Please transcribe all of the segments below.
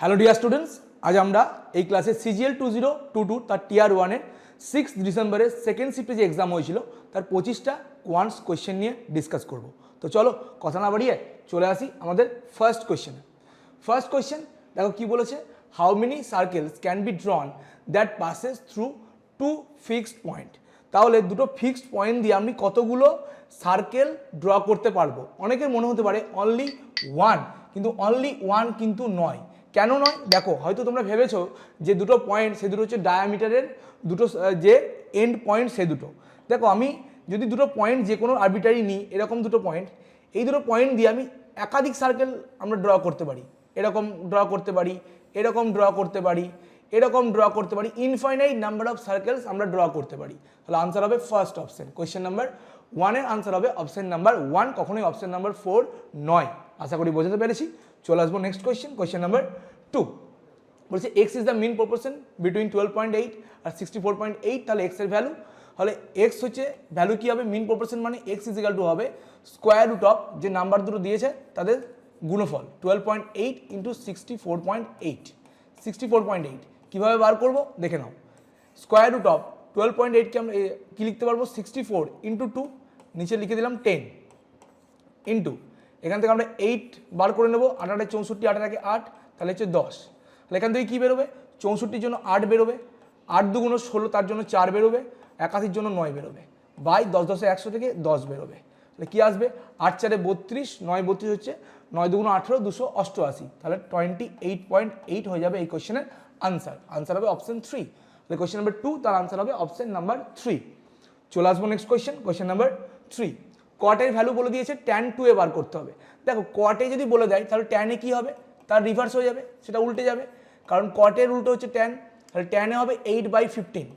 Hello dear students, আজ আমরা এই ক্লাসে সিজিএল 2022 তার টিয়ার 1-এর 6 ডিসেম্বরে সেকেন্ড শিফটে যে এক্সাম হয়েছিল তার 25টা কোয়ান্টস কোয়েশ্চেন নিয়ে ডিসকাস করব। তো চলো কথা না বাড়িয়ে চলে আসি আমাদের ফার্স্ট কোয়েশ্চেনে। ফার্স্ট কোয়েশ্চেন দেখো কি বলেছে, how many circles can be drawn that passes through two fixed point. তাহলে দুটো ফিক্সড পয়েন্ট দিয়ে আমি কতগুলো সার্কেল ড্র করতে পারবো। অনেকের মনে হতে পারে অনলি ওয়ান, কিন্তু অনলি ওয়ান কিন্তু নয়। কেন নয়? দেখো হয়তো তোমরা ভেবেছো যে দুটো পয়েন্ট সে দুটো হচ্ছে ডায়ামিটারের দুটো যে এন্ড পয়েন্ট সে দুটো। দেখো আমি যদি দুটো পয়েন্ট যে কোনো আরবিটারি নিই, এরকম দুটো পয়েন্ট, এই দুটো পয়েন্ট দিয়ে আমি একাধিক সার্কেল আমরা ড্র করতে পারি। এরকম ড্র করতে পারি, এরকম ড্র করতে পারি, এরকম ড্র করতে পারি, ইনফাইনাইট নাম্বার অফ সার্কেলস আমরা ড্র করতে পারি। তাহলে আনসার হবে ফার্স্ট অপশন। কোয়েশ্চেন নাম্বার 1-এর আনসার হবে অপশন নাম্বার 1, কখনোই অপশন নাম্বার 4 নয়। আশা করি বোঝাতে পেরেছি। চলে আসবো নেক্সট কোয়েশ্চেন, কোয়েশ্চেন নাম্বার 2। বলছে x is the mean proportion between 12.8 আর 64.8। তাহলে এক্স এর ভ্যালু, তাহলে এক্স হচ্ছে ভ্যালু কি হবে, মিন প্রপোর্শন মানে এক্স ইজিক্যাল টু হবে স্কোয়ার রুট অফ যে নাম্বার দুটো দিয়েছে তাদের গুণফল 12.8 ইন্টু 64.8। 64.8 কীভাবে বার করবো দেখে নাও। স্কোয়ার রুট অফ 12.8কে আমরা কী লিখতে পারবো, 64 ইন্টু 2, নিচে লিখে দিলাম 10 ইন্টু, এখান থেকে আমরা 8 বার করে নেবো, 8 8 64, 8 8 8, তাহলে হচ্ছে 10। তাহলে এখান থেকে কী বেরোবে, 64-র জন্য 8 বেরোবে, 8 2 16, তার জন্য 4 বেরোবে, 81-র জন্য 9 বেরোবে, বাই 10 10 100 থেকে 10 বেরোবে। তাহলে কী আসবে, 8 4 32, 9 32 হচ্ছে, 9 2 18, 288। তাহলে 28.8 হয়ে যাবে এই কোয়েশ্চেনের আনসার। আনসার হবে অপশন 3। তাহলে কোয়েশ্চেন নাম্বার 2 তার আনসার হবে অপশন নাম্বার 3। চলে আসবো নেক্সট কোয়েশ্চেন, কোয়েশ্চেন নাম্বার 3। কটের ভ্যালু বলে দিয়েছে tan 2 বার করতে হবে। দেখো কটে যদি বলে দেয় তাহলে ট্যানে কী হবে, তার রিভার্স হয়ে যাবে, সেটা উল্টে যাবে, কারণ কটের উল্টো হচ্ছে ট্যান। তাহলে ট্যানে হবে 8/15।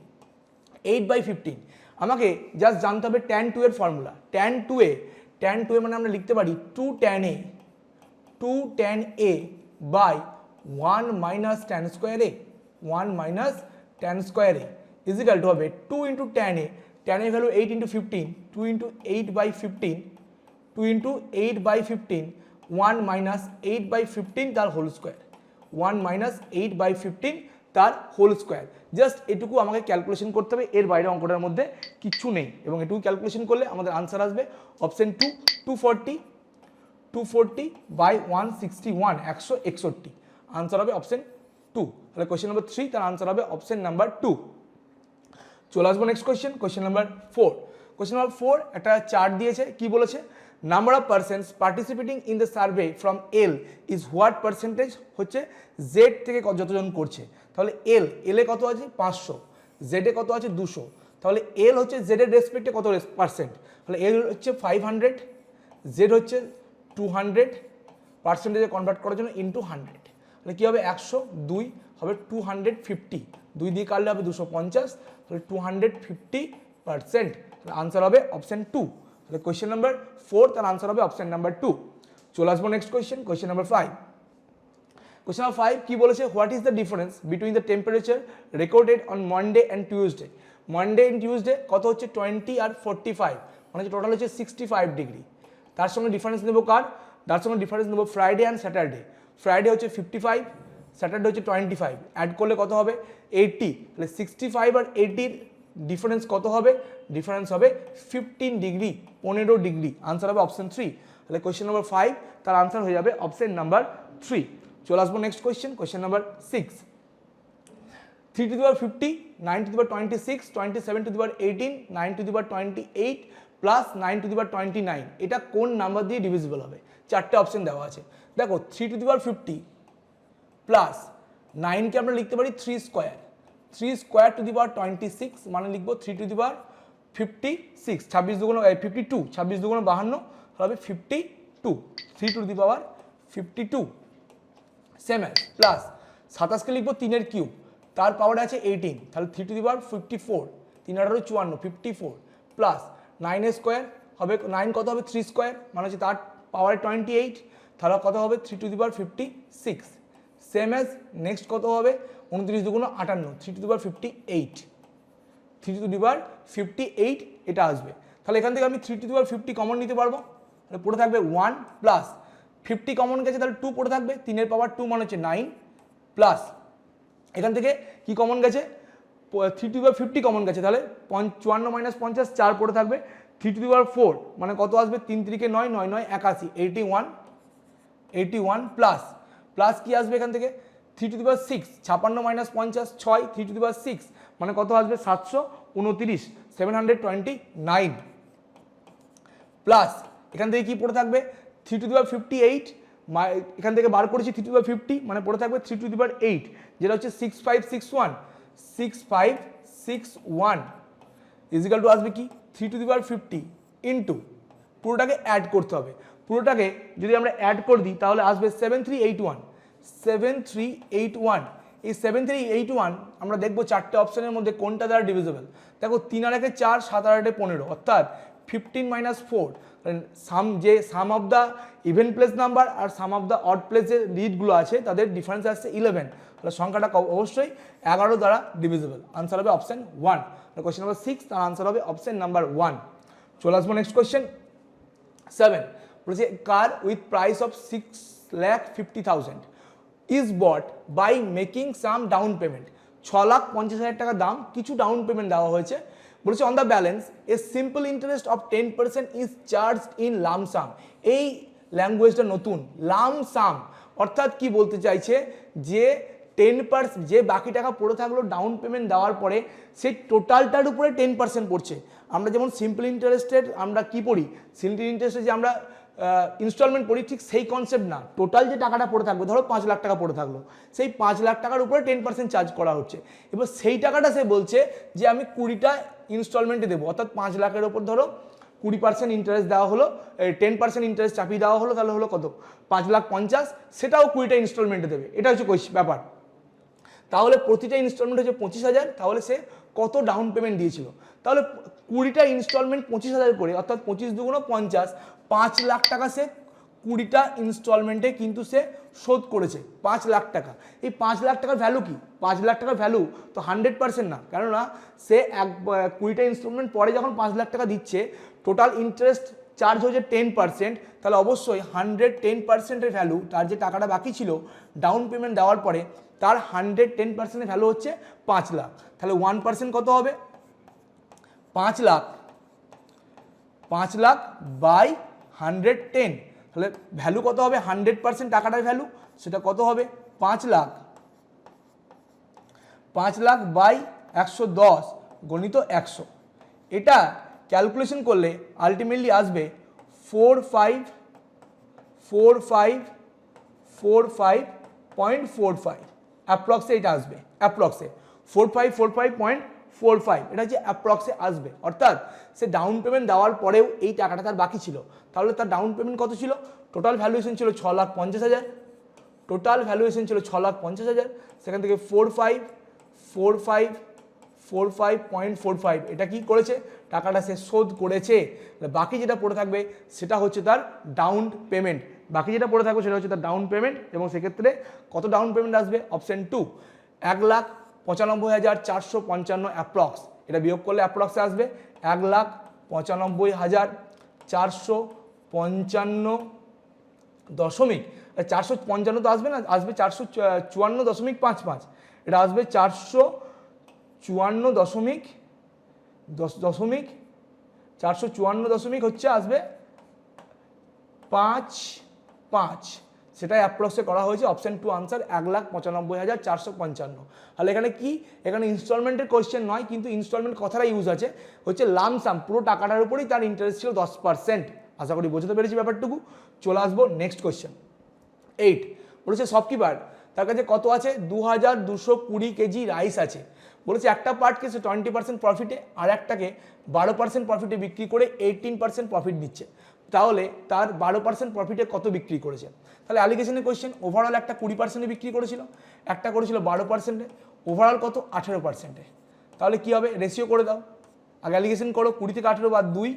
8/15 আমাকে জাস্ট জানতে হবে tan 2 এর ফর্মুলা। tan 2 মানে আমরা লিখতে পারি 2 tan a by 1 minus tan square a, 1 minus tan square a is equal to হবে 2 into tan a। tan a value 8 into 15, 2 into 8/15, 2 into 8/15, 1 minus 8/15 তার হোল স্কোয়ার, 1 মাইনাস 8/15 তার হোল স্কোয়ার। জাস্ট এটুকু আমাকে calculation করতে হবে, এর বাইরে অঙ্কটার মধ্যে কিচ্ছু নেই, এবং এটুকু ক্যালকুলেশন করলে আমাদের আনসার আসবে অপশন 2, 240 বাই 161, 161। আনসার হবে অপশন 2। তাহলে কোয়েশ্চেন নাম্বার 3 তার আনসার হবে অপশন নাম্বার 2। চলে আসবো next question, question number 4। Question number 4 একটা চার্ট দিয়েছে, কি বলেছে, number of persons participating in the survey from L is what percentage, হচ্ছে জেড থেকে যতজন করছে। তাহলে এল এ কত আছে 500, জেডে কত আছে 200। তাহলে এল হচ্ছে জেডের রেসপেক্টে কত পার্সেন্ট, তাহলে এল হচ্ছে 500, জেড হচ্ছে 200, পার্সেন্টেজে কনভার্ট করার জন্য ইন্টু 100। তাহলে কী হবে, 100, 2 হবে 250, 2 দিয়ে কাটলে হবে 250, তাহলে 250%। তাহলে আনসার হবে অপশন 2। তাহলে কোয়েশ্চেন নাম্বার 4 তার আনসার হবে অপশন নাম্বার 2। চলে আসবো next question, question number 5। Question number 5 কি বলেছে, what is the difference between the temperature recorded on Monday and Tuesday. Monday and Tuesday কত হচ্ছে 20 আর 45, মানে টোটাল হচ্ছে 65 ডিগ্রি। তার সঙ্গে ডিফারেন্স নেবো কার, তার সঙ্গে ডিফারেন্স নেবো ফ্রাইডে অ্যান্ড স্যাটারডে। ফ্রাইডে হচ্ছে 55, স্যাটারডে হচ্ছে 25, অ্যাড করলে কত হবে 80। তাহলে 65 আর 80-র ডিফারেন্স কত হবে, ডিফারেন্স হবে 15 ডিগ্রি, 15 ডিগ্রি। আনসার হবে অপশন 3। তাহলে কোয়েশ্চেন নাম্বার 5 তার আনসার হয়ে যাবে অপশন নাম্বার 3। চলে আসবো next question, question number 6। 3 to the power 50, 9 to the power 26, 27 to the power 18, 9 to the power 28 plus 9 to the power 29, এটা কোন নাম্বার দিয়ে ডিভিজিবল হবে? চারটে অপশন দেওয়া আছে। দেখো 3 to the power 50 প্লাস 9কে আমরা লিখতে পারি 3 স্কোয়ার, 3 স্কোয়ার টু দি পাওয়ার 26, মানে লিখবো 3 টু দি পাওয়ার 56, 26 দুগুণ 52, 26 দুগুণ 52, হবে 52, 3 to the power 52। Same as plus 27কে লিখবো 3-এর কিউব, তার পাওয়ার আছে 18, তাহলে 3 to the power 54, 3 18 54, 54 plus 9 square হবে, 9 কত হবে 3 স্কোয়ার, মানে হচ্ছে তার পাওয়ার 28, তাহলে কত হবে 3 to the power 56। Same as next কত হবে 29 দুগুণ 58, 3 to the power 58, 3 to the পাওয়ার 58 এটা আসবে। তাহলে এখান থেকে আমি 3 টু দি পাওয়ার 50 কমন নিতে পারবো, তাহলে পড়ে থাকবে 1 প্লাস 50 কমন গেছে, তাহলে 2 পড়ে থাকবে, 3-এর পাওয়ার 2 মানে হচ্ছে 9 প্লাস এখান থেকে কি কমন গেছে 3^50 কমন গেছে, তাহলে 54 - 50 4 পড়ে থাকবে, 3^4 মানে কত আসবে 3 × 3 = 9, 9 × 9 = 81, 81 প্লাস প্লাস কি আসবে এখান থেকে 3^6 56 - 50 6, 3^6 মানে কত আসবে 729 729 প্লাস এখান থেকে কি পড়ে থাকবে 3^58 এখান থেকে বার করেছি 3^50 মানে পড়ে থাকবে 3^8 যেটা হচ্ছে 6561 6561 ইজিক্যাল টু আসবে কি 3^50 ইন্টু পুরোটাকে অ্যাড করতে হবে, পুরোটাকে যদি আমরা অ্যাড করে দিই তাহলে আসবে 7381 7381 এই 7381 আমরা দেখবো চারটে অপশনের মধ্যে কোনটা দ্বারা ডিভিজিবল। দেখো 3 আর 1 4 7 আর 8 15 অর্থাৎ 15 - 4 sum of the even place number আর সাম অফ দ্য অড প্লেসের লিডগুলো আছে তাদের ডিফারেন্স আসছে 11, তাহলে সংখ্যাটা অবশ্যই 11 দ্বারা ডিভিজিবল। আনসার হবে অপশন 1। কোয়েশ্চেন নাম্বার 6 তার আনসার হবে অপশন নাম্বার 1। চলে আসবো নেক্সট কোয়েশ্চেন 7 বলেছে car with price of 6,50,000 is bought by making some down payment. 6,50,000 টাকা দাম, কিছু ডাউন পেমেন্ট দেওয়া হয়েছে। বলেছে on the balance a simple interest of 10% is charged in lump sum. এই ল্যাঙ্গুয়েজটা নতুন, লামসাম অর্থাৎ কি বলতে চাইছে যে 10% যে বাকি টাকা পড়ে থাকলো ডাউন পেমেন্ট দেওয়ার পরে সেই টোটালটার উপরে 10% পড়ছে। আমরা যেমন সিম্পল ইন্টারেস্টের আমরা কি পড়ি, সিম্পল ইন্টারেস্টে যে আমরা ইনস্টলমেন্ট পড়ি ঠিক সেই কনসেপ্ট না, টোটাল যে টাকাটা পড়ে থাকবে ধরো 5 লাখ টাকা পড়ে থাকলো সেই 5 লাখ টাকার উপরে 10% চার্জ করা হচ্ছে। এবার সেই টাকাটা সে বলছে যে আমি 20টা ইনস্টলমেন্টে দেবো, অর্থাৎ 5 লাখের ওপর ধরো 20% ইন্টারেস্ট দেওয়া হলো, 10% ইন্টারেস্ট চাপিয়ে দেওয়া হলো, তাহলে হলো কত 5,50,000, সেটাও 20টা ইনস্টলমেন্টে দেবে। এটা হচ্ছে ব্যাপার। তাহলে প্রতিটা ইনস্টলমেন্ট হচ্ছে 25,000, তাহলে সে কত ডাউন পেমেন্ট দিয়েছিল, তাহলে 20টা ইনস্টলমেন্ট 25,000 করে অর্থাৎ 25 × 2 = 50, 5 লাখ টাকা সে 20টা ইনস্টলমেন্টে কিন্তু সে শোধ করেছে 5 লাখ টাকা। এই 5 লাখ টাকার ভ্যালু কি, 5 লাখ টাকার ভ্যালু তো 100% না, কেননা সে 20টা ইনস্টলমেন্ট পরে যখন 5 লাখ টাকা দিচ্ছে টোটাল ইন্টারেস্ট চার্জ হয়েছে 10%, তাহলে অবশ্যই 110%-এর ভ্যালু তার যে টাকাটা বাকি ছিল ডাউন পেমেন্ট দেওয়ার পরে তার 110%-এর ভ্যালু হচ্ছে 5 লাখ। তাহলে 1% কত হবে 5 লাখ, 5 লাখ বাই 110, তাহলে ভ্যালু কত হবে 100% টাকাটার ভ্যালু সেটা কত হবে 5 লাখ, 5 লাখ বাই 110 গণিত 100। এটা ক্যালকুলেশন করলে আলটিমেটলি আসবে 4545.45 অ্যাপ্রক্সে এটা আসবে, অ্যাপ্রক্সে 4545.45 এটা হচ্ছে অ্যাপ্রক্সে আসবে। অর্থাৎ সে ডাউন পেমেন্ট দেওয়ার পরেও এই টাকাটা তার বাকি ছিল, তাহলে তার ডাউন পেমেন্ট কত ছিল, টোটাল ভ্যালুয়েশন ছিল 6,50,000, টোটাল ভ্যালুয়েশন ছিল 6,50,000, সেখান থেকে 4545.45 এটা কি করেছে টাকাটা সে শোধ করেছে। বাকি যেটা পড়ে থাকবে সেটা হচ্ছে তার ডাউন পেমেন্ট, বাকি যেটা পড়ে থাকবে সেটা হচ্ছে তার ডাউন পেমেন্ট। এবং সেক্ষেত্রে কত ডাউন পেমেন্ট আসবে অপশন 2 1,95,455 অ্যাপ্রক্স, এটা বিয়োগ করলে অ্যাপ্রক্সে আসবে 1,95,455 তো আসবে না, আসবে 454.55, এটা আসবে 454 হচ্ছে আসবে 55, সেটাই অ্যাপ্রক্সে করা হয়েছে। Option 2 answer 1,95,455। তাহলে এখানে কি, এখানে ইনস্টলমেন্টের কোয়েশ্চেন নয়, কিন্তু ইনস্টলমেন্ট কথাটা ইউজ আছে, হচ্ছে লামসাম পুরো টাকাটার উপরেই তার ইন্টারেস্ট ছিল 10%। আশা করি বোঝাতে পেরেছি ব্যাপারটুকু। চলে আসবো নেক্সট কোয়েশ্চেন 8 বলেছে শপকিপার তার কাছে কত আছে 2,220 কেজি রাইস আছে। বলেছে একটা পার্টকে সে 20% প্রফিটে আর একটাকে 12% প্রফিটে বিক্রি করে 18% প্রফিট নিচ্ছে, তাহলে তার 12% প্রফিটে কত বিক্রি করেছে। তাহলে অ্যালিগেশনের কোয়েশ্চেন, ওভারঅল একটা 20%-এ বিক্রি করেছিল, একটা করেছিল 12%-এ, ওভারঅল কত 18%-এ। তাহলে কি হবে, রেশিও করে দাও, আগে অ্যালিগেশন করো, 20 থেকে 18 বাদ 2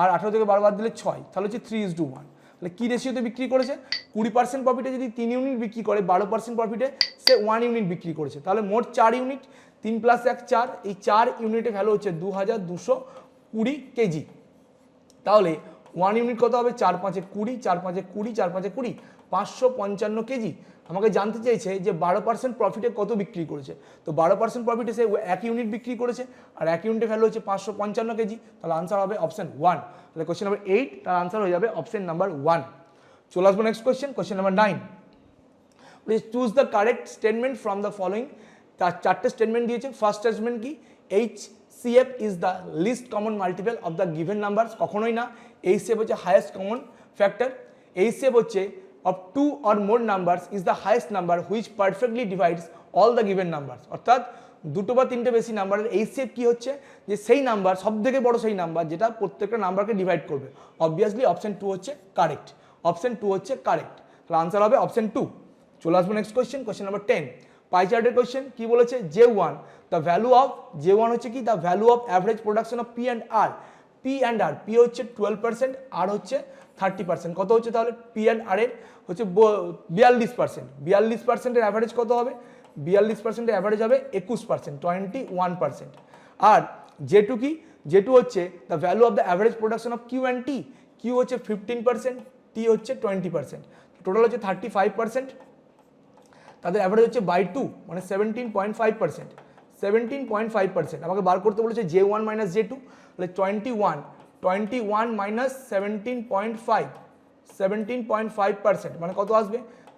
আর 18 থেকে 12 বাদ দিলে 6, তাহলে হচ্ছে 3:1। তাহলে কী রেশিওতে বিক্রি করেছে, 20% প্রফিটে যদি 3 ইউনিট বিক্রি করে 12% প্রফিটে সে 1 ইউনিট বিক্রি করেছে, তাহলে মোট 4 ইউনিট, 3 + 1 4, এই 4 ইউনিটের ভ্যালু হচ্ছে 2,220 কেজি। তাহলে 1 ইউনিট কত হবে 4 × 5 = 20, 4 × 5 = 20, 20 555 কেজি। আমাকে জানতে চাইছে যে 12% প্রফিটে কত বিক্রি করেছে। তো 12% প্রফিটে সে 1 ইউনিট বিক্রি করেছে, আর 1 ইউনিটের ভ্যালু হচ্ছে 555 কেজি। তাহলে আনসার হবে অপশন 1। তাহলে কোশ্চেন নাম্বার 8 তার আনসার হয়ে যাবে অপশন নাম্বার 1। চলে আসবো next question number 9। Please choose the correct statement from the following. তার 4টে স্টেটমেন্ট দিয়েছে। ফার্স্ট স্টেটমেন্ট কি, HCF is the list common multiple of the given numbers. কখনোই না, HCF হচ্ছে হাইয়েস্ট কমন ফ্যাক্টর। HCF হচ্ছে of 2 or more numbers is the highest number which perfectly divides all the given numbers। অর্থাৎ দুটো বা তিনটে বেশি নাম্বারের HCF কি হচ্ছে, যে সেই নাম্বার সব থেকে বড় সেই নাম্বার যেটা প্রত্যেকটা নাম্বারকে ডিভাইড করবে। অবভিয়াসলি অপশন 2 হচ্ছে কারেক্ট। অপশন 2 হচ্ছে কারেক্ট। তাহলে আনসার হবে অপশন 2। চলে আসবো নেক্সট কোশ্চেন নাম্বার 10। পাই চার্টের কোশ্চেন কি বলেছে, J1 the value of, J1 হচ্ছে কি the value of average production of P and R. P and R, P হচ্ছে 12%, আর হচ্ছে 30%। কত হচ্ছে তাহলে, পি অ্যান্ড আর এর হচ্ছে 42%। 42%-এর অ্যাভারেজ কত হবে, 42%-এর অ্যাভারেজ হবে 21%, 21%। আর J2 কি, J2 হচ্ছে the value of the average production of Q and T. Q হচ্ছে 15%, টি হচ্ছে 20%। টোটাল হচ্ছে 35%। তাদের অ্যাভারেজ হচ্ছে বাই 2, মানে 17.5%। 17.5% আমাকে বার করতে বলেছে J1 মাইনাস J2। তাহলে 21 মাইনাস 17.5, 17.5% মানে কত আসবে,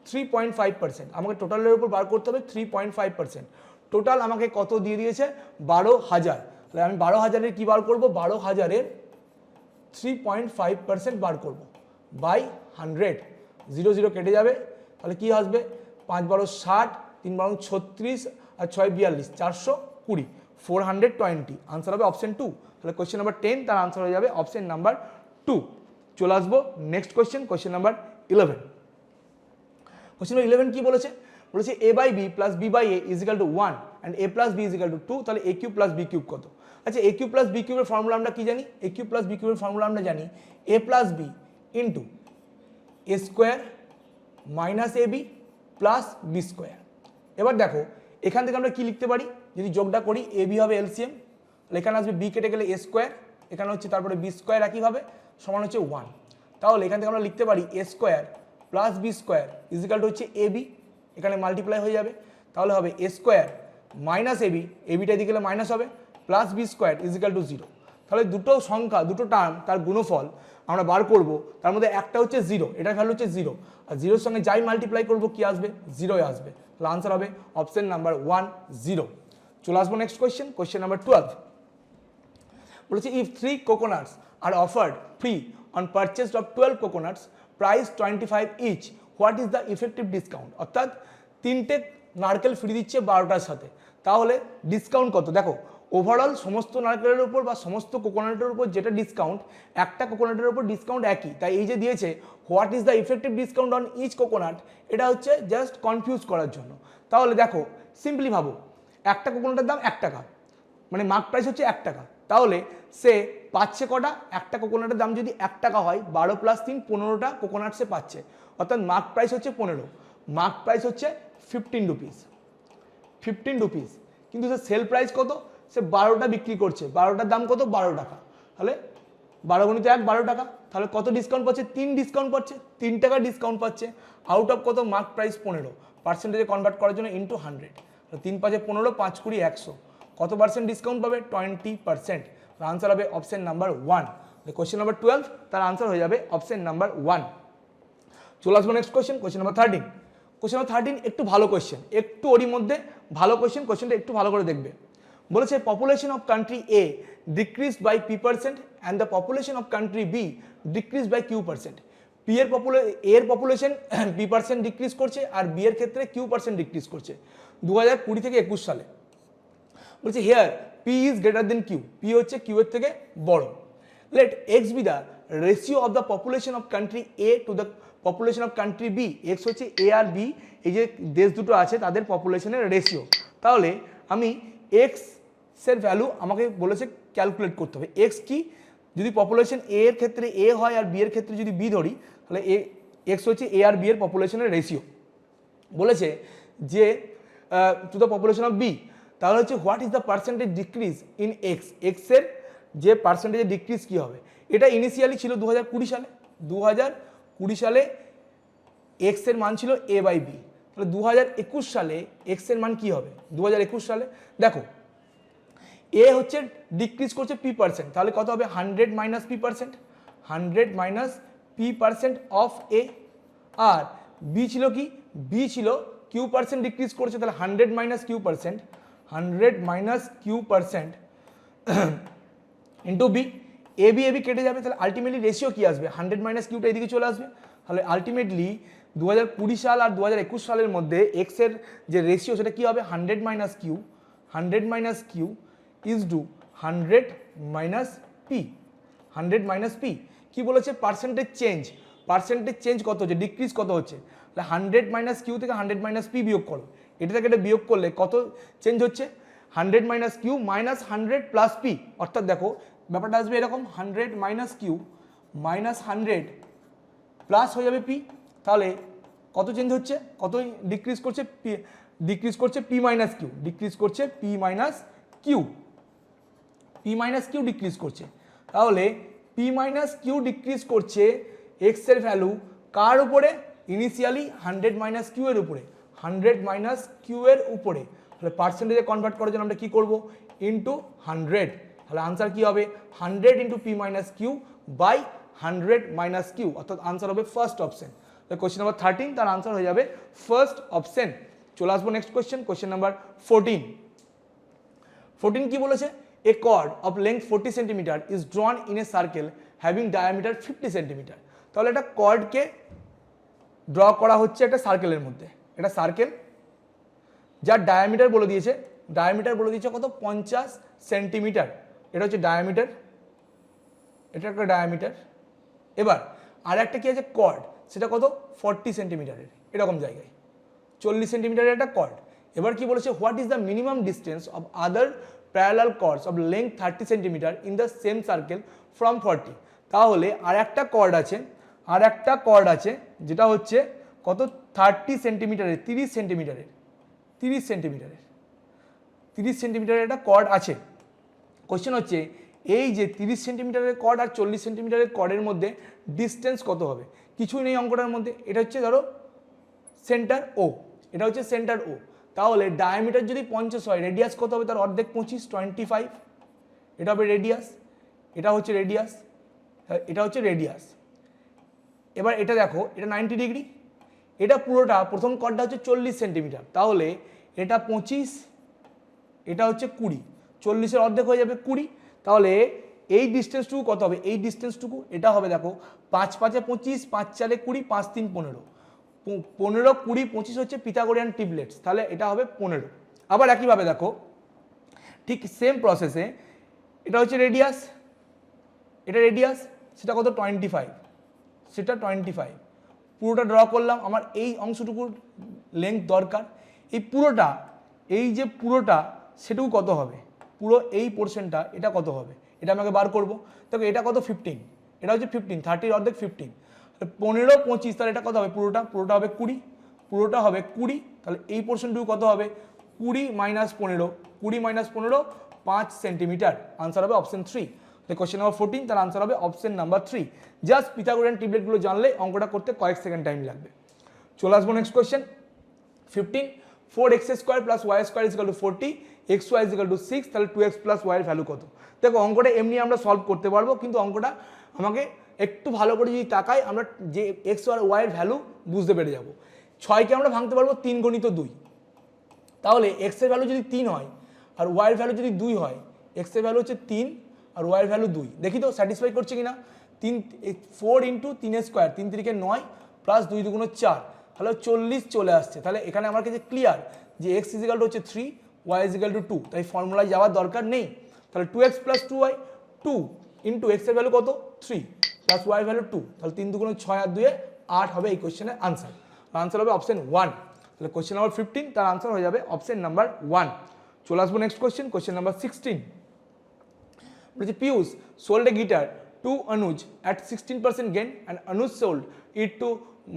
3.5%। আমাকে টোটালের উপর বার করতে হবে 3.5%। টোটাল আমাকে কত দিয়ে দিয়েছে, 12,000। তাহলে আমি 12,000-এর কি বার করবো, 12,000-এর 3.5% বার করব বাই 100। 0 0 কেটে যাবে, তাহলে কি আসবে, 5 12 60, 3 12 36, আর 6 42, 420, 420। আনসার হবে অপশন 2। তাহলে কোশ্চেন নাম্বার 10 তার আনসার হয়ে যাবে অপশন নাম্বার 2। চলে আসবো next question number 11। Question number 11 কি বলেছে, বলেছে a by b plus b by a is equal to 1 and a plus b is equal to 2। তাহলে a cube plus b cube কত। আচ্ছা, এ কিউব প্লাস বি কিউবের formula আমরা কি জানি, এ কিউব প্লাস বি কিউবের formula আমরা জানি a plus b into a square minus A b plus B square. এবার দেখো এখান থেকে আমরা কি লিখতে পারি, যদি যোগটা করি এ বি হবে এলসিএম, তাহলে এখানে আসবে বি কেটে গেলে এ স্কোয়ার, এখানে হচ্ছে তারপরে বি স্কোয়ার একইভাবে সমান হচ্ছে 1। তাহলে এখান থেকে আমরা লিখতে পারি A square plus B square is equal to হচ্ছে এ বি, এখানে মাল্টিপ্লাই হয়ে যাবে, তাহলে হবে A square minus A B, A বিটা এদিকে গেলে মাইনাস হবে, plus B square is equal to 0। তাহলে দুটো সংখ্যা, দুটো টার্ম, তার গুণফল আমরা বার করব। তার মধ্যে একটা হচ্ছে 0, এটার ভ্যালু হচ্ছে 0, আর 0-এর সঙ্গে যাই মাল্টিপ্লাই করবো কি আসবে, 0 আসবে। তাহলে আনসার হবে অপশন নাম্বার 1 0। চলে আসবো নেক্সট কোশ্চেন নাম্বার 12। বলেছে if 3 coconuts are offered free on purchase of 12 coconuts price 25 each, what is the effective discount। অর্থাৎ 3টে নারকেল ফ্রি দিচ্ছে 12টার সাথে, তাহলে ডিসকাউন্ট কত। দেখো ওভারঅল সমস্ত নারকেলের উপর বা সমস্ত কোকোনাটের উপর যেটা ডিসকাউন্ট, একটা কোকোনাটের উপর ডিসকাউন্ট একই, তাই এই যে দিয়েছে what is the effective discount on each coconut, এটা হচ্ছে জাস্ট কনফিউজ করার জন্য। তাহলে দেখো সিম্পলি ভাবো, একটা কোকোনাটের দাম 1 টাকা, মানে মার্ক প্রাইস হচ্ছে 1 টাকা, তাহলে সে পাচ্ছে কটা, একটা কোকোনাটের দাম যদি 1 টাকা হয়, 12 + 3 15টা কোকোনাট সে পাচ্ছে, অর্থাৎ মার্ক প্রাইস হচ্ছে 15, মার্ক প্রাইস হচ্ছে 15 রুপিস, 15 রুপিস। কিন্তু সে সেল প্রাইস কত, সে 12টা বিক্রি করছে, 12টার দাম কত, 12 টাকা। তাহলে 12 × 1 12 টাকা, তাহলে কত ডিসকাউন্ট পাচ্ছে, 3 ডিসকাউন্ট পাচ্ছে, 3 টাকা ডিসকাউন্ট পাচ্ছে আউট অফ কত, মার্ক প্রাইস 15, পার্সেন্টেজে কনভার্ট করার জন্য ইন্টু 100, 3 5 15, 5 20 100, কত পার্সেন্ট ডিসকাউন্ট পাবে, 20%। আনসার হবে অপশন নাম্বার 1। কোশ্চেন নাম্বার 12 তার আনসার হয়ে যাবে অপশন নাম্বার 1। চলে আসবো next question number 13। Question number 13 একটু ভালো কোশ্চেন, একটু ওরই মধ্যে ভালো কোশ্চেনটা একটু ভালো করে দেখবে। বলেছে population of country A decrease by p% and the population of country B decrease by q%। এর পপুলেশন p% ডিক্রিজ করছে, আর বি এর ক্ষেত্রে q% ডিক্রিজ করছে 2020 থেকে 21 সালে। বলছে here p is greater than q, p হচ্ছে কিউ এর থেকে বড়। Let x be the ratio of the population of country A to the population of country B. X হচ্ছে এ আর বি, এই যে দেশ দুটো আছে তাদের পপুলেশনের রেশিও। তাহলে আমি এক্স এর ভ্যালু আমাকে বলেছে ক্যালকুলেট করতে হবে। এক্স কি, যদি পপুলেশন এ এর ক্ষেত্রে এ হয় আর বি এর ক্ষেত্রে যদি বি ধরি, তাহলে এক্স হচ্ছে এ আর বি এর পপুলেশনের রেশিও। বলেছে যে to the population of B, তাহলে হচ্ছে what is the percentage decrease in x, এক্সের যে পার্সেন্টেজের ডিক্রিজ কী হবে। এটা ইনিশিয়ালি ছিল 2020 সালে, 2020 সালে এক্স এর মান ছিল এ বাই বি, তাহলে 2021 সালে এক্স এর মান কি হবে? 2021 সালে দেখো এ হচ্ছে ডিক্রিজ করছে পি পার্সেন্ট, তাহলে কত হবে? 100 minus p percent, 100 minus p percent of A. আর বি ছিল কি? বি ছিল কিউ পার্সেন্ট ডিক্রিজ করছে, তাহলে 100 minus Q percent, 100 minus Q percent into B. A B কেটে যাবে, তাহলে আলটিমেটলি রেশিও কি আসবে? 100 মাইনাস কিউটা এদিকে চলে আসবে, তাহলে আলটিমেটলি 2020 সাল আর 2021 সালের মধ্যে এক্স এর যে রেশিও সেটা কি হবে? 100 minus q, 100 minus q is to 100 minus p, 100 minus p. কি বলেছে? পার্সেন্টেজ চেঞ্জ, পার্সেন্টেজ চেঞ্জ কত হচ্ছে? ডিক্রিজ কত হচ্ছে? তাহলে 100 মাইনাস কিউ থেকে 100 মাইনাস পি বিয়োগ করো, এটা থেকে এটা বিয়োগ করলে কত চেঞ্জ হচ্ছে? 100 minus q minus 100 plus p, অর্থাৎ দেখো ব্যাপারটা আসবে এরকম 100 মাইনাস কিউ মাইনাস 100 প্লাস হয়ে যাবে পি, তাহলে কত চেঞ্জ হচ্ছে? কত ডিক্রিজ করছে? পি ডিক্রিজ করছে পি মাইনাস কিউ, ডিক্রিজ করছে p minus q, p minus q decrease করছে। তাহলে পি মাইনাস কিউ ডিক্রিজ করছে এক্স এর ভ্যালু কার উপরে? ইনিশিয়ালি 100 মাইনাস কিউ এর উপরে, 100 মাইনাস কিউ এর উপরে। তাহলে পার্সেন্টেজে কনভার্ট করার জন্য আমরা কি করব? ইন্টু 100, তাহলে আনসার কি হবে? 100 into p minus q by 100 minus q, অর্থাৎ আনসার হবে ফার্স্ট অপশন। তাহলে কোয়েশ্চেন নাম্বার 13 তার আনসার হয়ে যাবে ফার্স্ট অপশন। চলে আসবো নেক্সট কোয়েশ্চেন, কোয়েশ্চেন নাম্বার 14। 14 কি বলেছে? A chord of length 40 cm is drawn in a circle having diameter 50 cm। তাহলে একটা কর্ডকে ড্র করা হচ্ছে একটা সার্কেলের মধ্যে, এটা সার্কেল যার ডায়ামিটার বলে দিয়েছে, ডায়ামিটার বলে দিয়েছে কত? 50 সেন্টিমিটার, এটা হচ্ছে ডায়ামিটার, এটা একটা ডায়ামিটার। এবার আর একটা কি আছে? কর্ড, সেটা কত? 40 সেন্টিমিটারের, এরকম জায়গায় 40 সেন্টিমিটারের একটা কর্ড। এবার কি বলেছে? What is the minimum distance of other parallel chords of length 30 centimetre in the same circle from 40। তাহলে আর একটা কর্ড আছে, আর একটা কর্ড আছে যেটা হচ্ছে কত? 30 সেন্টিমিটারের, 30 সেন্টিমিটারের, 30 সেন্টিমিটারের, 30 সেন্টিমিটারের একটা কর্ড আছে। কোশ্চেন হচ্ছে এই যে 30 সেন্টিমিটারের কর্ড আর 40 সেন্টিমিটারের কর্ডের মধ্যে ডিস্টেন্স কত হবে? কিছুই নেই অঙ্কটার মধ্যে, এটা হচ্ছে ধরো সেন্টার ও, এটা হচ্ছে সেন্টার ও। তাহলে ডায়ামিটার যদি 50 হয়, রেডিয়াস কত হবে? তার অর্ধেক 25, 25, এটা হবে রেডিয়াস, এটা হচ্ছে রেডিয়াস, এটা হচ্ছে রেডিয়াস। এবার এটা দেখো, এটা 90 ডিগ্রি, এটা পুরোটা প্রথম কর্ডটা হচ্ছে 40 সেন্টিমিটার, তাহলে এটা 25, এটা হচ্ছে 20, 40-এর অর্ধেক হয়ে যাবে 20। তাহলে এই ডিস্টেন্সটুকু কত হবে? এই ডিস্টেন্সটুকু এটা হবে দেখো 5 5 25, 5 4 20, 5 3 15, 15 20 25 হচ্ছে পিথাগোরিয়ান ট্রিপলেটস, তাহলে এটা হবে 15। আবার একইভাবে দেখো ঠিক সেম প্রসেসে এটা হচ্ছে রেডিয়াস, এটা রেডিয়াস, সেটা কত? 25, সেটা 25, পুরোটা ড্র করলাম, আমার এই অংশটুকুর লেন্থ দরকার, এই পুরোটা, এই যে পুরোটা সেটুকু কত হবে? পুরো এই পোর্শনটা এটা কত হবে? এটা আমাকে বার করব। দেখো এটা কত? 15, এটা হচ্ছে 15, 30-এর অর্ধেক 15, 15 25, তাহলে এটা কত হবে? পুরোটা, পুরোটা হবে 20, পুরোটা হবে 20, তাহলে এই পোর্শনটুকু কত হবে? 20 মাইনাস 15, 20 মাইনাস 15 5 সেন্টিমিটার, আনসার হবে অপশন 3। তাহলে কোশ্চেন নাম্বার 14 তার আনসার হবে অপশন নাম্বার 3। জাস্ট পিথাগোরিয়ান ট্রিপলেটগুলো জানলে অঙ্কটা করতে কয়েক সেকেন্ড টাইম লাগবে। চলে আসবো next question 15। 4x square plus y square is equal to 40, xy is equal to 6, তাহলে 2x প্লাস ওয়াই এর ভ্যালু কত? দেখো অঙ্কটা এমনি আমরা সলভ করতে পারবো, কিন্তু অঙ্কটা আমাকে একটু ভালো করে যদি তাকাই, আমরা যে এক্স আর ওয়াই এর ভ্যালু বুঝতে পেরে যাব। 6কে আমরা ভাঙতে পারবো 3 গুণিত 2, তাহলে এক্স এর ভ্যালু যদি 3 হয় আর ওয়াই এর ভ্যালু যদি 2 হয়, এক্স এর ভ্যালু হচ্ছে 3 আর ওয়াই এর ভ্যালু 2, দেখি তো স্যাটিসফাই করছে কিনা। 4 ইন্টু 3 স্কোয়ার, 3 3 9 প্লাস 2 2 4, তাহলে 40 চলে আসছে। তাহলে এখানে আমার কাছে ক্লিয়ার যে এক্স ইজিক্যাল টু হচ্ছে 3, ওয়াই ইজিক্যাল টু 2, তাই ফর্মুলায় যাওয়ার দরকার নেই। তাহলে 2x plus 2y, 2 into x এর ভ্যালু কত? 3 প্লাস ওয়াই ভ্যালু 2, তাহলে 3 2 6 আর 2 8 হবে এই কোশ্চেনের আনসার। আনসার হবে অপশন 1। তাহলে কোশ্চেন নাম্বার 15 তার আনসার হয়ে যাবে অপশন নাম্বার 1। চলে আসবো নেক্সট কোশ্চেন, কোশ্চেন নাম্বার 16। বলছে Piyush sold a guitar to Anuj at 16% gain and Anuj sold it to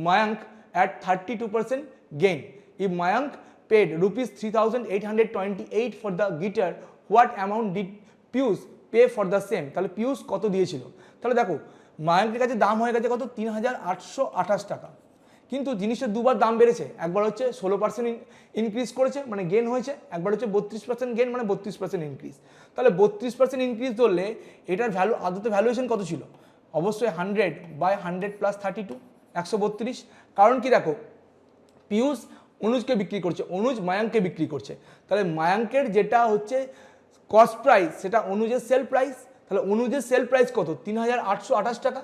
Mayank at 32% gain. If Mayank paid rupees 3,828 for the guitar, what amount did Piyush pay for the same? তাহলে পিউষ কত দিয়েছিল? তাহলে দেখো মায়াঙ্কের কাছে দাম হয়ে গেছে কত? 3,828 টাকা, কিন্তু জিনিসের দুবার দাম বেড়েছে, একবার হচ্ছে 16% ইনক্রিজ করেছে মানে গেন হয়েছে, একবার হচ্ছে 32% গেন মানে 32% ইনক্রিজ। তাহলে 32% ইনক্রিজ ধরলে এটার ভ্যালু আদতে ভ্যালুয়েশন কত ছিল? অবশ্যই 100/100 + 32 132। কারণ কি দেখো, পিয়ুষ অনুজকে বিক্রি করছে, অনুজ মায়াঙ্ককে বিক্রি করছে, তাহলে মায়াঙ্কের যেটা হচ্ছে কস্ট প্রাইস সেটা অনুজের সেল প্রাইস, তাহলে অনুজের সেল প্রাইস কত? 3828 টাকা।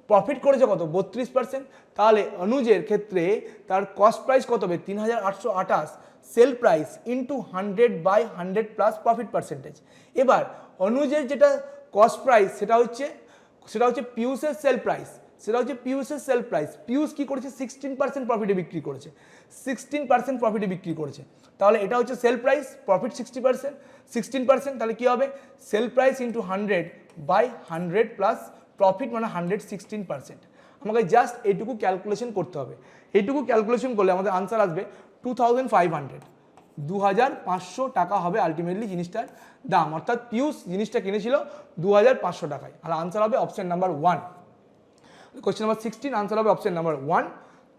প্রফিট করেছে কত? 32%। তাহলে অনুজের ক্ষেত্রে তার কস্ট প্রাইস কত হবে? 3828 sell price into 100/100 plus profit percentage. এবার অনুজের যেটা কস্ট প্রাইস সেটা হচ্ছে পিয়ুষের সেল প্রাইস, পিয়ুষ কি করেছে? 16% প্রফিটে বিক্রি করেছে, 16% প্রফিটে বিক্রি করেছে। তাহলে এটা হচ্ছে সেল প্রাইস, প্রফিট 16%, তাহলে কি হবে? Sell price into 100/100 plus profit মানে 116%। আমাকে জাস্ট এইটুকু ক্যালকুলেশন করতে হবে। এইটুকু ক্যালকুলেশন করলে আমাদের আনসার আসবে 2500, 2500 টাকা হবে আলটিমেটলি জিনিসটার দাম, অর্থাৎ পিয়ুষ জিনিসটা কিনেছিল 2500 টাকায়। আর আনসার হবে option number 1। Question number 16 answer হবে অপশন নাম্বার 1।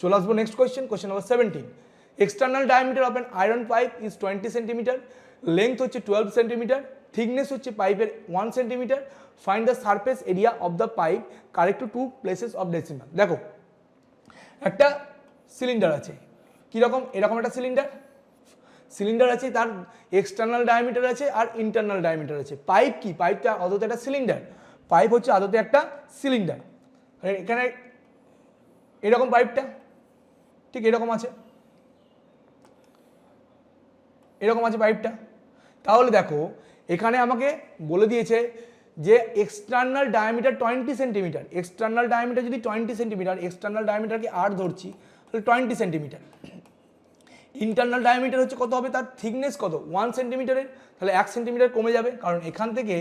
চলে আসবো next question, question number 17। External diameter of an iron pipe is 20 centimetre, length হচ্ছে 12 সেন্টিমিটার, থিকনেস হচ্ছে পাইপের 1 centimetre, find the surface area of the pipe correct to 2 places of decimal. দেখো একটা cylinder আছে, কীরকম? এরকম একটা সিলিন্ডার আছে, তার এক্সটার্নাল ডায়ামিটার আছে আর ইন্টারনাল ডায়ামিটার আছে। পাইপ কি? পাইপটা আদতে একটা সিলিন্ডার, পাইপ হচ্ছে আদতে একটা সিলিন্ডার। এখানে এরকম পাইপটা ঠিক এরকম আছে, পাইপটা। তাহলে দেখো এখানে আমাকে বলে দিয়েছে যে external diameter 20 centimetre, external diameter যদি 20 সেন্টিমিটার, এক্সটার্নাল ডায়ামিটারকে আর ধরছি তাহলে 20 সেন্টিমিটার। ইন্টারনাল ডায়ামিটার হচ্ছে কত হবে? তার থিকনেস কত? 1 সেন্টিমিটারের, তাহলে 1 সেন্টিমিটার কমে যাবে, কারণ এখান থেকে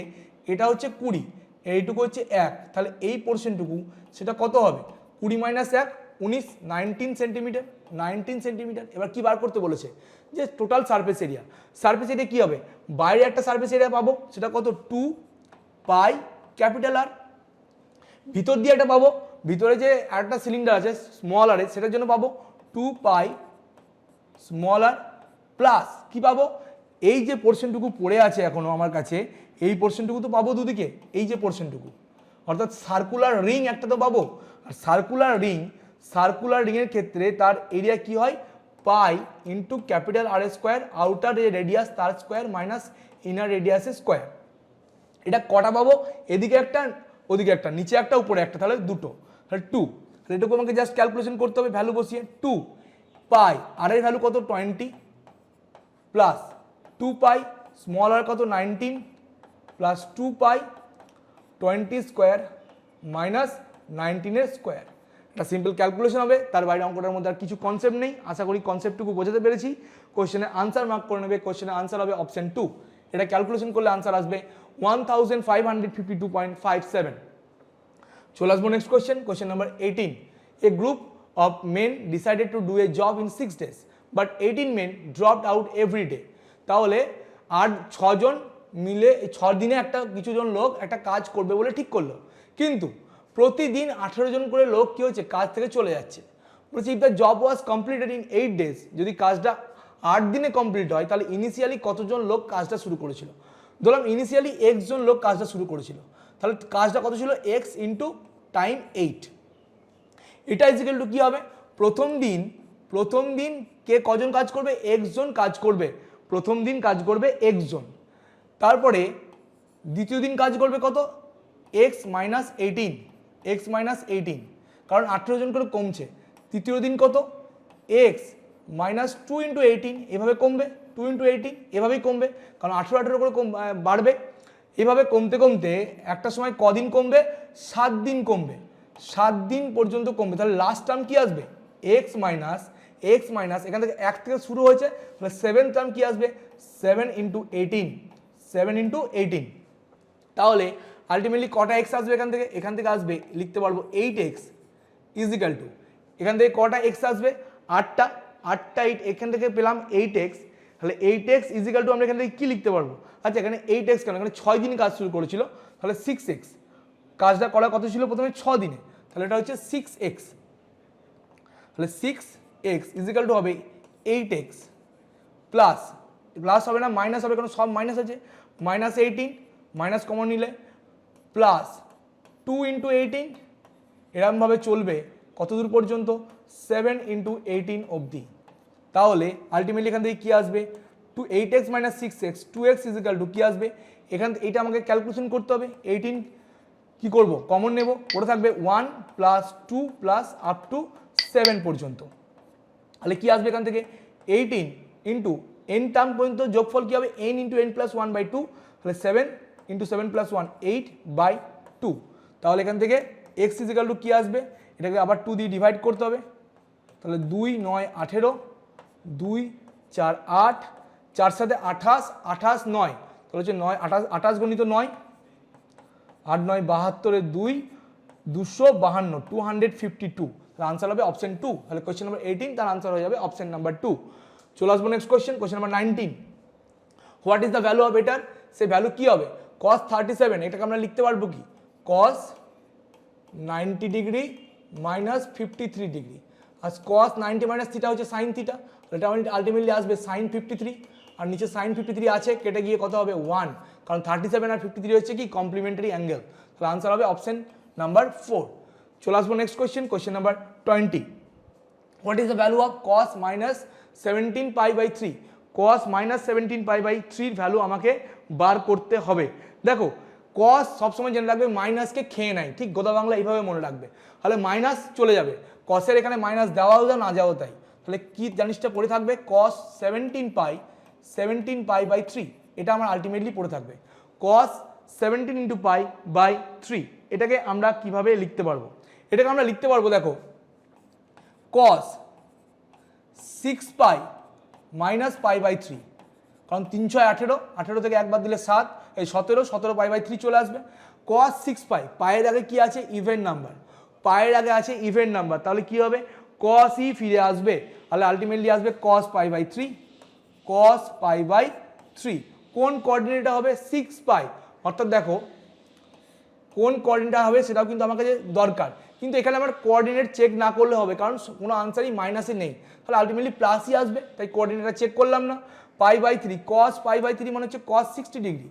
এটা হচ্ছে 20, এইটুকু হচ্ছে 1, তাহলে এই পোর্শনটুকু সেটা কত হবে? 20 - 1 19, 19 সেন্টিমিটার, 19 সেন্টিমিটার। এবার কি বার করতে বলেছে? যে total surface area, surface area কী হবে? বাইরে একটা সারফেস এরিয়া পাবো, সেটা কত? 2π R। ভিতর দিয়ে একটা পাবো, ভিতরে যে একটা সিলিন্ডার আছে স্মল আর, সেটার জন্য পাবো 2π R প্লাস কি পাবো? এই যে পোর্শনটুকু পড়ে আছে এখনো আমার কাছে, এই পোর্শনটুকু তো পাবো দুদিকে, এই যে পোর্শনটুকু, অর্থাৎ সার্কুলার রিং একটা তো পাবো। আর সার্কুলার রিংয়ের ক্ষেত্রে তার এরিয়া কি হয়? Pi into R square, outer radius তার স্কোয়ার মাইনাস ইনার রেডিয়াসের স্কোয়ার। এটা কটা পাবো? এদিকে একটা, ওদিকে একটা, নিচে একটা, উপরে একটা, তাহলে দুটো, তাহলে 2। তাহলে এটুকু আমাকে জাস্ট ক্যালকুলেশন করতে হবে, ভ্যালু বসিয়ে 2π আর এর ভ্যালু কত? 20 প্লাস 2π স্মল আর কত? 19 প্লাস 2π 20 স্কোয়ার মাইনাস 19 স্কোয়ার। একটা সিম্পল ক্যালকুলেশন হবে, তার বাইরে অঙ্কটার মধ্যে আর কিছু কনসেপ্ট নেই। আশা করি কনসেপ্টটুকু বোঝাতে পেরেছি। কোশ্চেনে আনসার মার্ক করে নেবে, কোশ্চেনে আনসার হবে অপশন 2। এটা ক্যালকুলেশন করলে আনসার আসবে 1552.57। চলে আসবো next question, question number 18। A group of men decided to do a job in 6 days but 18 men dropped out every day। তাহলে আর 6 জন মিলে 6 দিনে কিছু জন লোক একটা কাজ করবে বলে ঠিক করলো, কিন্তু প্রতিদিন 18 জন করে লোক কি হচ্ছে? কাজ থেকে চলে যাচ্ছে। বলছি if the job was completed in 8 days, যদি কাজটা 8 দিনে কমপ্লিট হয় তাহলে ইনিশিয়ালি কতজন লোক কাজটা শুরু করেছিল? ধরলাম ইনিশিয়ালি x জন লোক কাজটা শুরু করেছিল, তাহলে কাজটা কত ছিল? x into time 8। এটা ইজিক্যাল টু কী হবে? প্রথম দিন কে কজন কাজ করবে? x জন কাজ করবে, প্রথম দিন কাজ করবে x জন। তারপরে দ্বিতীয় দিন কাজ করবে কত? x মাইনাস 18, কারণ 18 জন করে কমছে। তৃতীয় দিন কত? x মাইনাস 2 × 18, এভাবে কমবে, 2 × 18 এভাবেই কমবে, কারণ 18 করে বাড়বে। এভাবে কমতে কমতে একটা সময় কদিন কমবে? 7 দিন কমবে, 7 দিন পর্যন্ত কমবে। তাহলে লাস্ট টার্ম কি আসবে? x মাইনাস এখান থেকে 1 থেকে শুরু হয়েছে, তাহলে 7th টার্ম কি আসবে? 7 × 18। তাহলে আলটিমেটলি কটা x আসবে এখান থেকে আসবে, লিখতে পারবো 8x ইজিক্যাল টু, এখান থেকে কটা x আসবে? 8টা 8, এখান থেকে পেলাম 8x, তাহলে 8x ইজিক্যাল টু আমরা এখান থেকে কী লিখতে পারবো? আচ্ছা এখানে 8x কেন? এখানে 6 দিন কাজ শুরু করেছিল, তাহলে 6x। কাজটা করা কত ছিল প্রথমে? 6 দিনে, তাহলে এটা হচ্ছে 6x। তাহলে 6x ইজিক্যাল টু হবে 8x প্লাস প্লাস হবে না মাইনাস হবে, কারণ সব মাইনাস আছে, মাইনাস 18 মাইনাস কমন নিলে প্লাস 2 ইন্টু 18 এরকমভাবে চলবে কত দূর পর্যন্ত 7 ইন্টু 18 অবধি। তাহলে আলটিমেটলি এখান থেকে কী আসবে 8x minus 6x 2x is equal two কী আসবে, এখান থেকে এইটা আমাকে ক্যালকুলেশন করতে হবে। 18 কী করব কমন নেব, পড়ে থাকবে 1 প্লাস 2 প্লাস আপ টু 7 পর্যন্ত। তাহলে কী আসবে এখান থেকে 18 ইন্টু n টার্ম পর্যন্ত যোগফল কী হবে n ইন্টু n প্লাস 1/2, তাহলে 7 ইন্টু 7 প্লাস 1 8/2। তাহলে এখান থেকে x ইজিক্যাল টু কী আসবে, এটাকে আবার 2 দিয়ে ডিভাইড করতে হবে। তাহলে 2 9 18, 2 4 8, 4 সাথে 28, 28 9, তাহলে হচ্ছে 9 28 গণিত 9, 8 9 72, 2 252 252, তাহলে আনসার হবে অপশন 2। তাহলে কোয়েশ্চেন নাম্বার 18 তার আনসার হয়ে যাবে অপশন নাম্বার 2। চলে আসবো next question, question number 19। What is the value of এটার, সে ভ্যালু কি হবে cos 37, এটাকে আমরা লিখতে পারবো কি cos 90 ডিগ্রি মাইনাস 53 ডিগ্রি, আর cos 90 মাইনাস থিটা হচ্ছে সাইন থিটা, এটা আলটিমেটলি আসবে সাইন 53, আর নিচে সাইন 53 আছে কেটে গিয়ে কত হবে 1, কারণ 37 আর 53 হচ্ছে কি কমপ্লিমেন্টারি অ্যাঙ্গেল, তাহলে আনসার হবে অপশন নাম্বার 4। চলে আসবো next question, question number 20। What is the value of cos minus 17 pi, cos minus 17 pi value আমাকে বার করতে হবে। দেখো cos সবসময় জেনে রাখবে মাইনাসকে খেয়ে নেয়, ঠিক গোদা বাংলা এইভাবে মনে রাখবে, তাহলে মাইনাস চলে যাবে, cosের এখানে মাইনাস দেওয়াও যা না যাওয়াও তাই, তাহলে কি জিনিসটা পড়ে থাকবে cos 17 পাই/3, এটা আমার আলটিমেটলি পড়ে থাকবে cos 17 ইন্টু পাই/3। এটাকে আমরা কিভাবে লিখতে পারবো, এটাকে আমরা লিখতে পারবো দেখো cos 6 পাই মাইনাস পাই/3, কারণ 3 6 18, 18 থেকে একবার দিলে 7 এই 17, 17 পাই/3 চলে আসবে। cos 6 পাই, পায়ের আগে কি আছে ইভেন নাম্বার, পায়ের আগে আছে ইভেন নাম্বার, তাহলে কি হবে cos ই ফিরে আসবে, তাহলে আলটিমেটলি আসবে cos পাই/3, cos পাই/3। কোন কোঅর্ডিনেটটা হবে 6 পাই, অর্থাৎ দেখো কোন কোঅর্ডিনেটটা হবে সেটাও কিন্তু আমার কাছে দরকার, কিন্তু এখানে আমার কোঅর্ডিনেট চেক না করলে হবে, কারণ কোনো আনসারই মাইনাসে নেই, তাহলে আলটিমেটলি প্লাসই আসবে, তাই কোঅর্ডিনেটটা চেক করলাম না। পাই/3, cos পাই/3 মানে হচ্ছে cos 60 ডিগ্রি,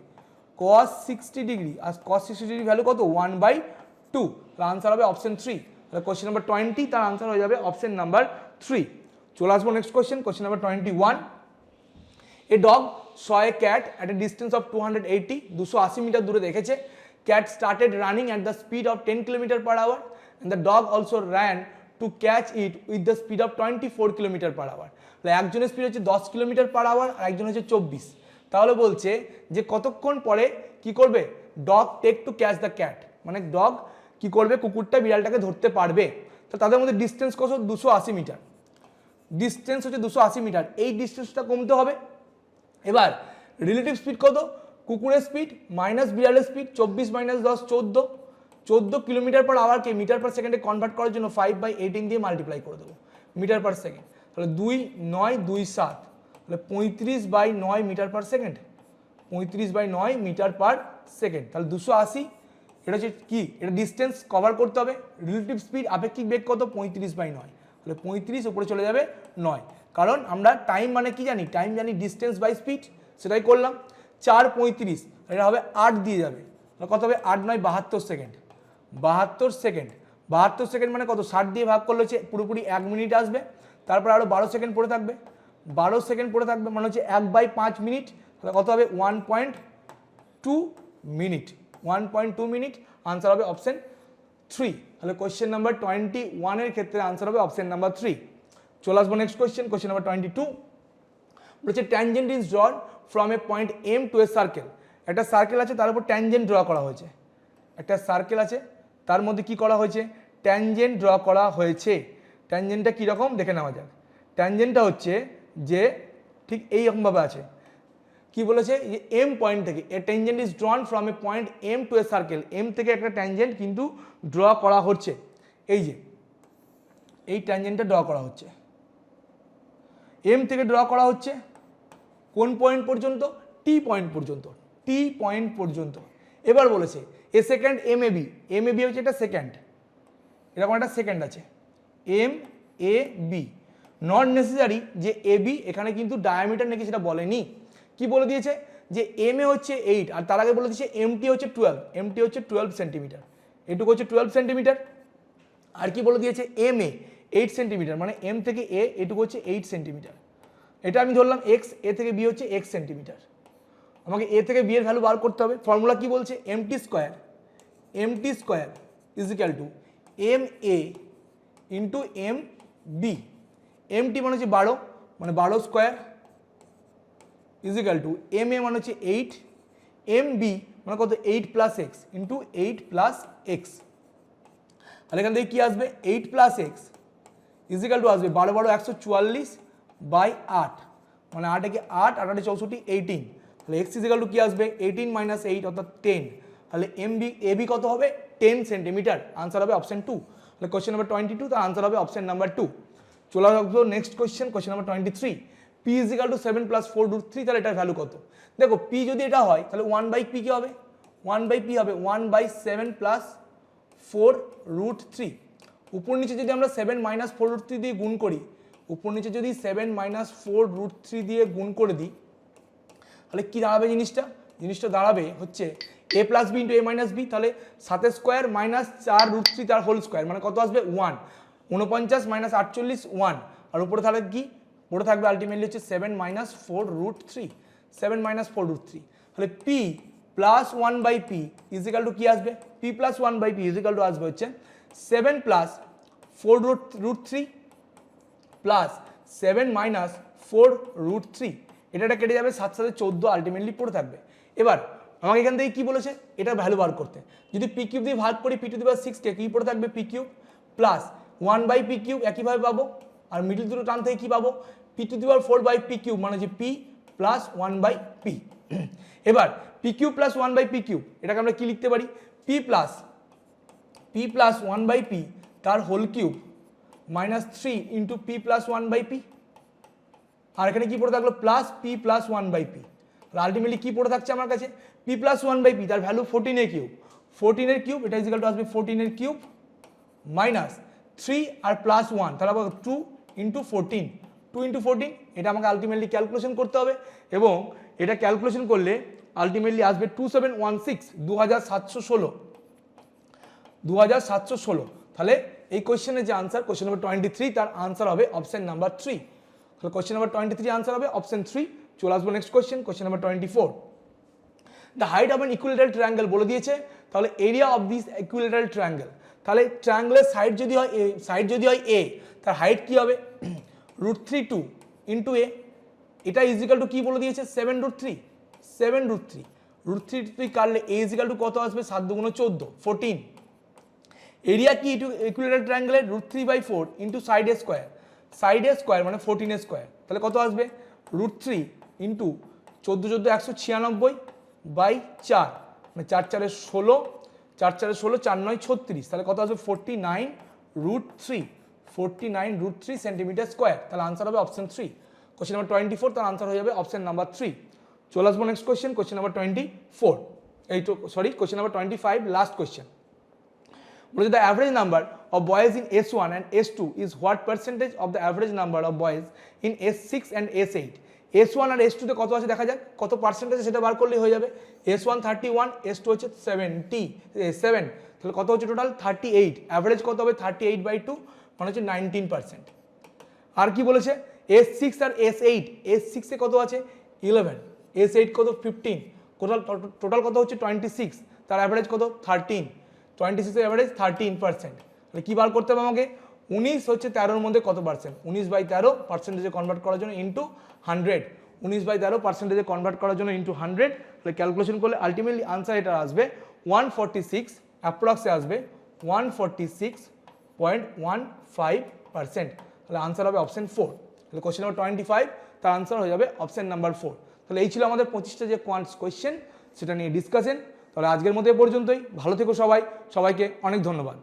cos 60 ডিগ্রি, আর cos 60 ডিগ্রি ভ্যালু কত 1/2, তাহলে আনসার হবে অপশন 3। তাহলে কোয়েশ্চেন নাম্বার 20 তার আনসার হয়ে যাবে অপশন নাম্বার 3। চলে আসবো next question, question number 21। A dog saw a cat at a distance of 280, 280 metre দূরে দেখেছে। Cat started running at the speed of 10 kilometre per hour and the dog also ran to catch it with the speed of 24 কিলোমিটার/আওয়ার। তাহলে একজনের speed হচ্ছে 10 কিলোমিটার/আওয়ার আর একজন হচ্ছে 24, তাহলে বলছে যে কতক্ষণ পরে কি করবে dog take to catch the cat, মানে ডগ কি করবে কুকুরটা বিড়ালটাকে ধরতে পারবে। তো তাদের মধ্যে ডিস্টেন্স কত 280 মিটার, ডিস্টেন্স হচ্ছে 280 মিটার, এই ডিস্টেন্সটা কমতে হবে। এবার রিলেটিভ স্পিড কত, কুকুরের স্পিড মাইনাস বিড়ালের স্পিড 24 মাইনাস 10 14 কিলোমিটার/আওয়ারকে মিটার/সেকেন্ডে কনভার্ট করার জন্য 5/18 দিয়ে মাল্টিপ্লাই করে দেবো মিটার/সেকেন্ড, তাহলে 2 9 2 7, তাহলে 35/9 মিটার/সেকেন্ড, 35/9 মিটার/সেকেন্ড, তাহলে 280। এটা হচ্ছে কি, এটা ডিস্টেন্স কভার করতে হবে। রিলেটিভ স্পিড আপেক্ষিক বেগ কত 35/9, তাহলে 35 উপরে চলে যাবে 9, কারণ আমরা টাইম মানে কি জানি, টাইম জানি ডিস্টেন্স বাই স্পিড, সেটাই করলাম। 4 35, এটা হবে 8 দিয়ে যাবে, তাহলে কত হবে 8 9 72 সেকেন্ড, 72 সেকেন্ড, 72 সেকেন্ড মানে কত 60 দিয়ে ভাগ করলে হচ্ছে পুরোপুরি 1 মিনিট আসবে, তারপর আরও 12 সেকেন্ড পড়ে থাকবে, 12 সেকেন্ড পড়ে থাকবে মানে হচ্ছে 1/5 মিনিট, তাহলে কত হবে 1.2 মিনিট, 1.2 মিনিট, আনসার হবে অপশন 3। তাহলে কোয়েশ্চেন নাম্বার 21 এর ক্ষেত্রে আনসার হবে অপশন নাম্বার 3। চলে আসবো নেক্সট কোয়েশ্চেন, কোয়েশ্চেন নাম্বার 22 বলছে tangent is drawn from a point M to a circle. একটা সার্কেল আছে তার উপর ট্যানজেন্ট ড্র করা হয়েছে, একটা সার্কেল আছে তার মধ্যে কি করা হয়েছে ট্যানজেন্ট ড্র করা হয়েছে। ট্যানজেন্টটা কীরকম দেখে নেওয়া যাক। ট্যানজেন্টটা হচ্ছে যে ঠিক এইরকমভাবে আছে, কি বলেছে যে এম পয়েন্ট থেকে a tangent is drawn from a point M to a circle, M থেকে একটা ট্যানজেন্ট কিন্তু ড্র করা হচ্ছে, এই যে এই ট্যানজেন্টটা ড্র করা হচ্ছে, এম থেকে ড্র করা হচ্ছে কোন পয়েন্ট পর্যন্ত টি পয়েন্ট পর্যন্ত, টি পয়েন্ট পর্যন্ত। এবার বলেছে a secant M A B, M A B হচ্ছে একটা সেকেন্ড, এরকম একটা সেকেন্ড আছে, M A B, not necessary যে এ বি এখানে কিন্তু ডায়ামিটার নাকি সেটা বলেনি, কি বলে দিয়েছে যে এম এ হচ্ছে 8 আর তার আগে বলে দিয়েছে এমটি হচ্ছে 12, এমটি হচ্ছে 12 সেন্টিমিটার, এটুকু হচ্ছে 12 সেন্টিমিটার। আর কি বলে দিয়েছে এম এ 8 সেন্টিমিটার, মানে এম থেকে এ এটুকু হচ্ছে 8 সেন্টিমিটার। এটা আমি ধরলাম এক্স, এ থেকে বি হচ্ছে এক্স সেন্টিমিটার। আমাকে এ থেকে বি এর ভ্যালু বার করতে হবে। ফর্মুলা কি বলছে, MT square is equal to M A into M B. MT মানে হচ্ছে 12, মানে 12 square is equal to M A মানে হচ্ছে 8, এম বি মানে কত 8 plus X into 8 plus X. আর এখান থেকে কি আসবে 8 plus X is equal to আসবে 12 12 144 বাই 8, মানে 8 একে 8 8 8 64 18, তাহলে এক্স ইজ ইকাল টু কি আসবে 18 মাইনাস 8 অর্থাৎ 10, তাহলে এম বি এ বি কত হবে 10 সেন্টিমিটার, আনসার হবে অপশন 2। তাহলে কোশ্চেন নাম্বার 22 তার আনসার হবে অপশন নাম্বার 2। চলে আসবো next question, question number 23, P is equal two 7 plus 4√3, তাহলে এটার ভ্যালু কত? দেখো পি যদি এটা হয় তাহলে 1 বাই পি কি হবে, 1 বাই পি হবে 1 বাই 7 প্লাস 4√3। উপর নিচে যদি আমরা 7 মাইনাস 4√3 দিয়ে গুণ করি, উপর নিচে যদি 7 মাইনাস 4√3 দিয়ে গুণ করে দিই, তাহলে কি দাঁড়াবে জিনিসটা দাঁড়াবে হচ্ছে এ প্লাস বি ইন্টু এ মাইনাস বি, তাহলে 7 স্কোয়ার মাইনাস 4√3 তার হোল স্কোয়ার, মানে কত আসবে 1, 49 মাইনাস 48 1, আর উপরে তাহলে কি পড়ে থাকবে আলটিমেটলি হচ্ছে 7 মাইনাস 4√3, 7 মাইনাস 4√3, তাহলে P plus 1 by P is equal to কি আসবে, P plus 1 by P is equal to আসবে হচ্ছে 7 প্লাস 4√3 প্লাস 7 মাইনাস 4√3, এটা কেটে যাবে 7 7 14 আলটিমেটলি পড়ে থাকবে। এবার আমাকে এখান থেকে কি বলেছে, এটা ভ্যালু বার করতে, যদি পি কিউব দিয়ে ভাগ করি পি টু দি পাওয়ার 6 কে কি পড়ে থাকবে P cube plus 1 by P cube একইভাবে পাবো, আর মিডল দুটো টার্ম থেকে কি পাবো P to the power 4 by P cube, মানে যে পি প্লাস 1 বাই পি। এবার P cube plus 1 by P cube এটাকে আমরা কি লিখতে পারি, পি প্লাস 1 বাই পি তার whole cube minus 3 into P plus 1 by P, আর এখানে কি পড়ে থাকলো plus P plus 1 by P. Ultimately কি পড়ে থাকছে আমার কাছে পি প্লাস 1 বাই পি, তার ভ্যালু 14 এর কিউব, 14 এর কিউব এটা ইজ ইকুয়াল টু আসবে 14 এর কিউব মাইনাস 3 আর প্লাস 1, তাহলে আবার 2 ইন্টু 14, 2 ইন্টু 14, এটা আমাকে আলটিমেটলি ক্যালকুলেশন করতে হবে, এবং এটা ক্যালকুলেশন করলে আলটিমেটলি আসবে 2716, 2716, তাহলে এই কোশ্চেনের যে আনসার কোশ্চেন নাম্বার 23 তার আনসার হবে অপশন নাম্বার 3। তাহলে কোশ্চেন নাম্বার 23 আনসার হবে অপশন 3। চলে আসবো next question, question number 24, the height of an equilateral triangle বলে দিয়েছে, তাহলে area of this equilateral triangle, তাহলে ট্রায়াঙ্গেলের সাইড যদি হয় এ, তার হাইট কি হবে √32 ইন্টু এ, এটা ইজ ইকাল টু কি বলে দিয়েছে 7√3, √3 কাটলে এ ইজ ইকাল টু কত আসবে 7 2 14, 14। এরিয়া কি ইকুইল্যাটারাল ট্রায়াঙ্গেলের √3/4 ইন্টু সাইড স্কোয়ার মানে 14 স্কোয়ার, তাহলে কত আসবে √3 ইন্টু 14 14 196 বাই 4, মানে 4 4 16, 4 4 16, 4 9 36, তাহলে কত আসবে 49√3 সেন্টিমিটার স্কোয়ার, তাহলে আনসার হবে অপশন 3। কোশ্চেন নাম্বার 24 তার আনসার হয়ে যাবে অপশন নাম্বার 3। চলে আসবো next question, question number 24, question number 25 last question. বলছে the average number of boys in S1 and S2 is what percentage of the average number of boys in S6 and S8? S1 আর S2 তে কত আছে দেখা যাক, কত percentage সেটা বার করলেই হয়ে যাবে। S1 31, S2 হচ্ছে 7, তাহলে কত হচ্ছে টোটাল 38, অ্যাভারেজ কত হবে 38/2, মানে হচ্ছে 19%। আর কি বলেছে S6 আর S8, S6 এ কত আছে 11, S8 কত 15, টোটাল কত হচ্ছে 26, তার অ্যাভারেজ কত 13, 26 এর অ্যাভারেজ 13%। তাহলে কি বার করতে হবে আমাকে 19 হচ্ছে 13 এর মধ্যে কত পার্সেন্ট, 19/13 পার্সেন্টেজে কনভার্ট করার জন্য ইন্টু 100, 19/13 পার্সেন্টেজে কনভার্ট করার জন্য ইন্টু 100, তাহলে ক্যালকুলেশন করলে আলটিমেটলি আনসার এটা আসবে 146, অ্যাপ্রক্সে আসবে 146.15%, তাহলে আনসার হবে অপশন 4। তাহলে কোশ্চেন নাম্বার 25 তার আনসার হয়ে যাবে অপশন নাম্বার 4। তাহলে এই ছিল আমাদের 25টা যে কোয়েশ্চেন সেটা নিয়ে ডিসকাশন। তাহলে আজকের মতো এ পর্যন্তই, ভালো থেকো সবাইকে অনেক ধন্যবাদ।